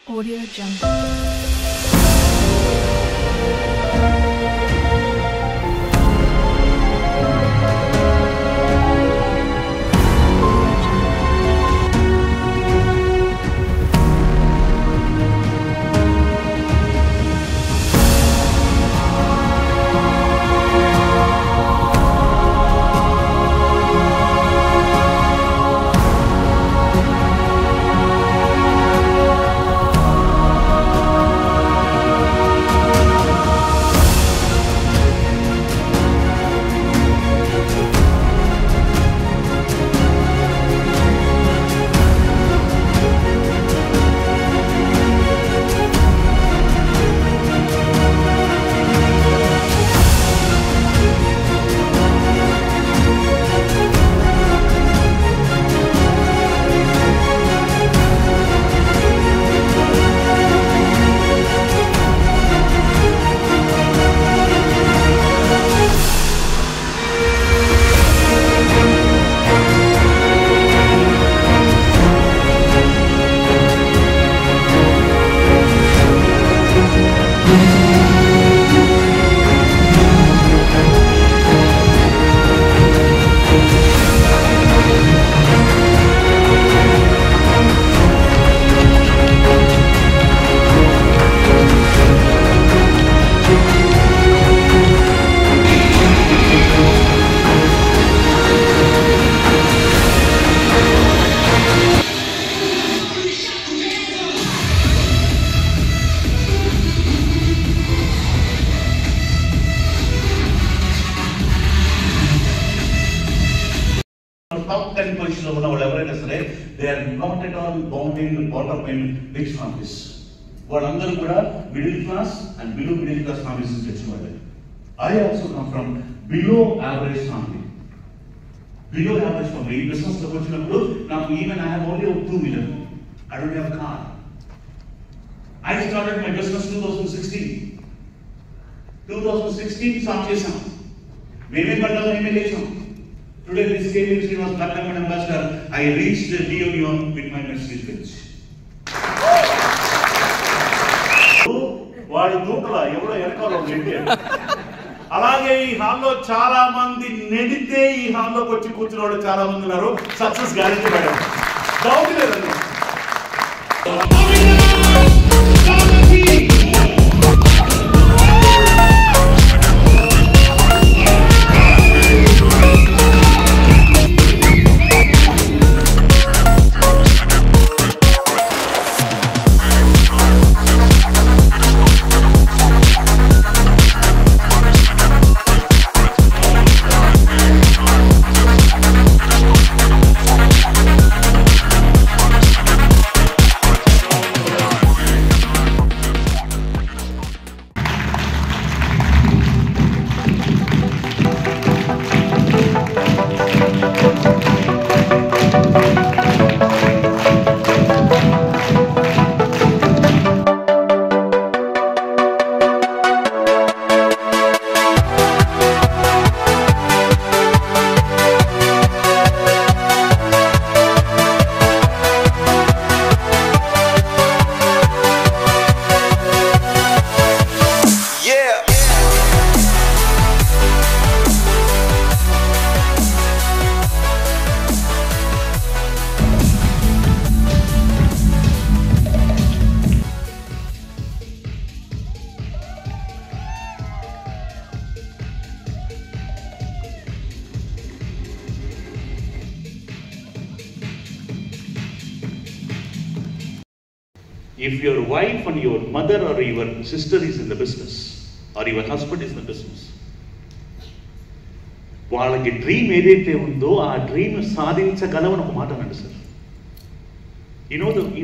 Audio Jungle. Top 10 positions of our leverage today, they are not at all bound in bottom in rich families. But under middle class and below middle class families is I also come from below average family. Below average family. Business now even I have only 2 million. I don't have a car. I started my business 2016. 2016 start chesam. Meme pandalo emilation. Today, this KBC was Black Diamond Ambassador. I reached the reunion with my Mercedes Benz. వాడి దూకల ఎవరో ఎరకాలో అలాగే ఈ హాల్లో చాలా మంది నెడితే ఈ హాల్లోకి వచ్చి కూర్చున్న వాళ్ళు చాలా మంది ఉన్నారు. Success guarantee madam. డౌట్ లేదండి. If your wife and your mother or your sister is in the business, or your husband is in the business, వాళ్ళకి డ్రీమ్ ఏదైతే ఉందో ఆ డ్రీమ్ సాధించగలవని ఒక మాట అన్నాడు sir. You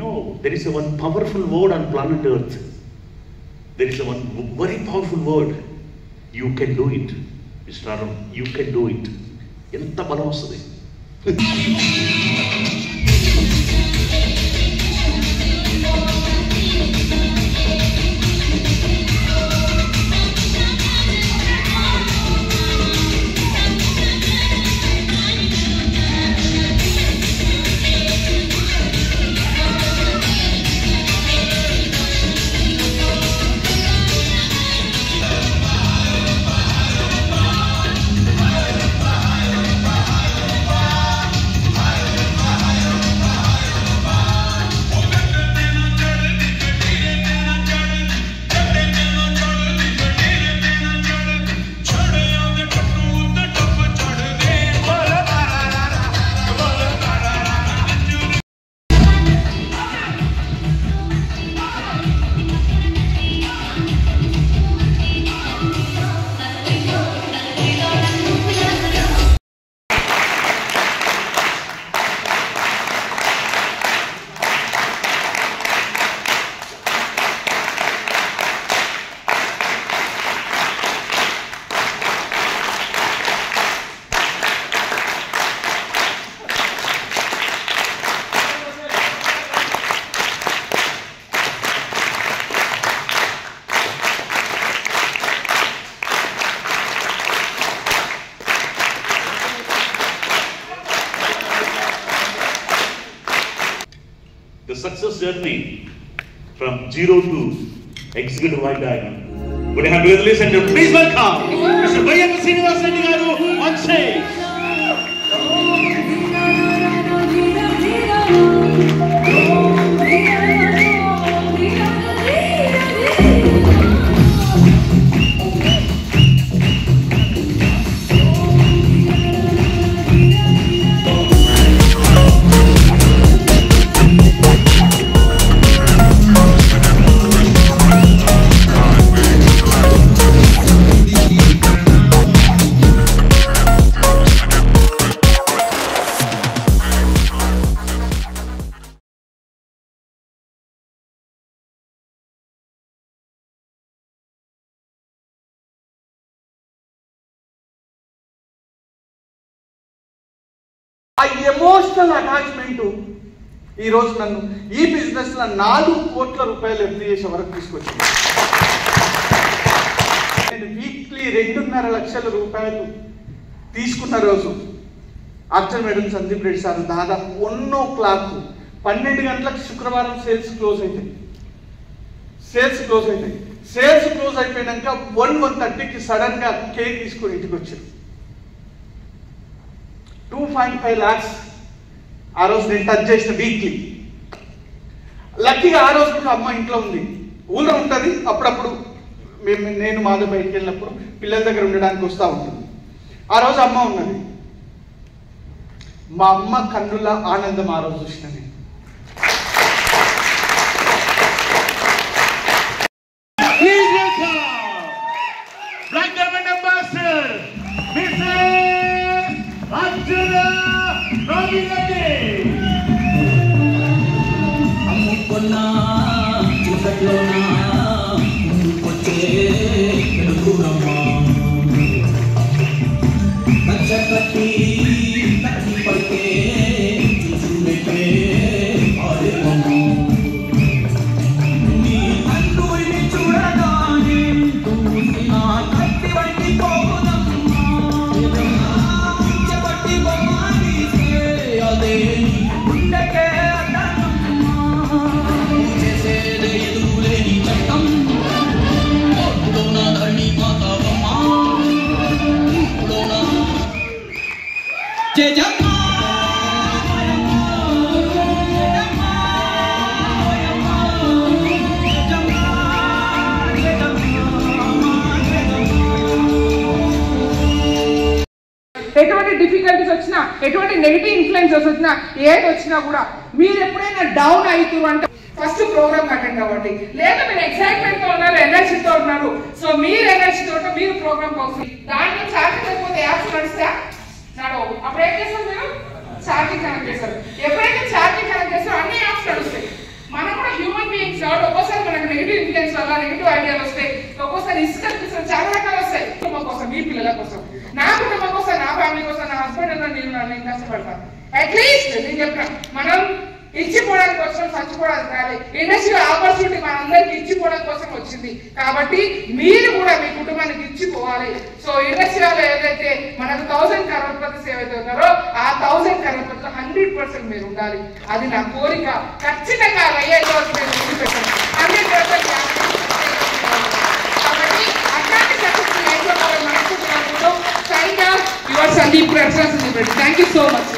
know there is a one powerful word on planet Earth. There is a one very powerful word. You can do it. Mr. Arun, you can do it. ఎంత బలం వస్తుంది. journey from zero to executive white diamond. Would you have to listen to please welcome Mr. Vayyappa Srinivas Reddy garu on stage. ఆ emotional attachment ఈరోజు నన్ను ఈ బిజినెస్లో 4 కోట్ల రూపాయలు ఎఫ్డీ చేసే వరకు తీసుకొచ్చింది. నేను వీక్లీ 2.5 లక్షల రూపాయలు తీసుకున్న రోజు actor madam Sandeep Reddy sir దాదాపు 1:00 12 గంటలకు శుక్రవారం సేల్స్ క్లోజ్ అవుతాయి. సేల్స్ క్లోజ్ అయిపోయాక 1:30కి సడన్గా కేక్ తీసుకొని ఇంటికి వచ్చారు. 2.5 lakhs ఆ రోజు నేను టచ్ చేసిన వీక్లీ. లక్కీగా ఆ రోజు అమ్మ ఇంట్లో ఉంది, ఊళ్ళో ఉంటుంది. అప్పుడప్పుడు నేను మాధవ్ బయటికి వెళ్ళినప్పుడు పిల్లల దగ్గర ఉండడానికి వస్తూ ఉంటుంది. ఆ రోజు అమ్మ ఉన్నది. మా అమ్మ కన్నుల ఆనందం ఆ రోజు చూసిన నేను. అమ్ముకున్నా చిక్కట్లోనా ముందుకొచ్చే వెలుగురమ్మా కచ్చకట్టి కట్టి పడితే చూసుకుంటే ఆడేవమ్మా నీ కన్ను ఇది చూడగానే చూసిన కట్టి వంటి పోదమ్మా చెప్పట్టి బొమ్మాడితే అదే ఉండకే ఎటువంటి డిఫికల్టీస్ వచ్చినా, ఎటువంటి నెగిటివ్ ఇన్ఫ్లుయెన్సెస్ వచ్చినా, ఏది వచ్చినా కూడా మీరు ఎప్పుడైనా డౌన్ అవుతారు అంటే ఫస్ట్ ప్రోగ్రామ్ అటెండ్ అవ్వండి. లేదా మీరు ఎక్సైట్మెంట్ తో ఉన్నారు, ఎనర్జీతో ఉన్నారు. సో మీరు ఎనర్జీతో మీరు ప్రోగ్రామ్ కోసం దాంట్లో ఛార్జింగ్ అయిపోతే యాప్స్ నడిస్తే నడవు. అప్పుడు ఏం చేస్తారు? మీరు ఛార్జింగ్ కనెక్ట్ చేస్తారు. ఎప్పుడైతే ఛార్జింగ్ కనెక్ట్ చేస్తారో అన్ని యాప్స్ నడుస్తాయి. మనం కూడా హ్యూమన్ బీయింగ్స్ కాబట్టి ఒక్కోసారి మనకు నెగిటివ్ ఇన్ఫ్లుయెన్స్ వల్ల నెగిటివ్ ఐడియాలు వస్తాయి. ఒక్కోసారి ఇసుక చాలా రకాలు వస్తాయి. కుటుంబం కోసం, మీ పిల్లల కోసం, నా కుటుంబం కోసం, నా ఫ్యామిలీ కోసం, నా హస్బెండ్ అన్న నేను కష్టపడతాను. అట్లీస్ట్ నేను చెప్పిన మనం ఇచ్చిపోవడానికి కోసం పంచుకోవడానికి రాలి. ఇండస్ట్రీ ఆపర్చునిటీ మనందరికి ఇచ్చిపోవడం కోసం వచ్చింది. కాబట్టి మీరు కూడా మీ కుటుంబానికి ఇచ్చిపోవాలి. సో ఇండస్ట్రీలో ఏదైతే మనకు 1000 కరోడ్పతి ఏవైతే ఉన్నారో ఆ 1000 కరోడ్పతిలో 100% మీరు ఉండాలి. అది నా కోరిక. ఖచ్చితంగా అయ్యేది నేను ముందు పెట్టాను 100%. కాబట్టి అట్లాంటి సక్సెస్ నేర్చుకోవాలని మనసుకుంటున్నాను. Thank you your Sandeep Reddy. Thank you so much.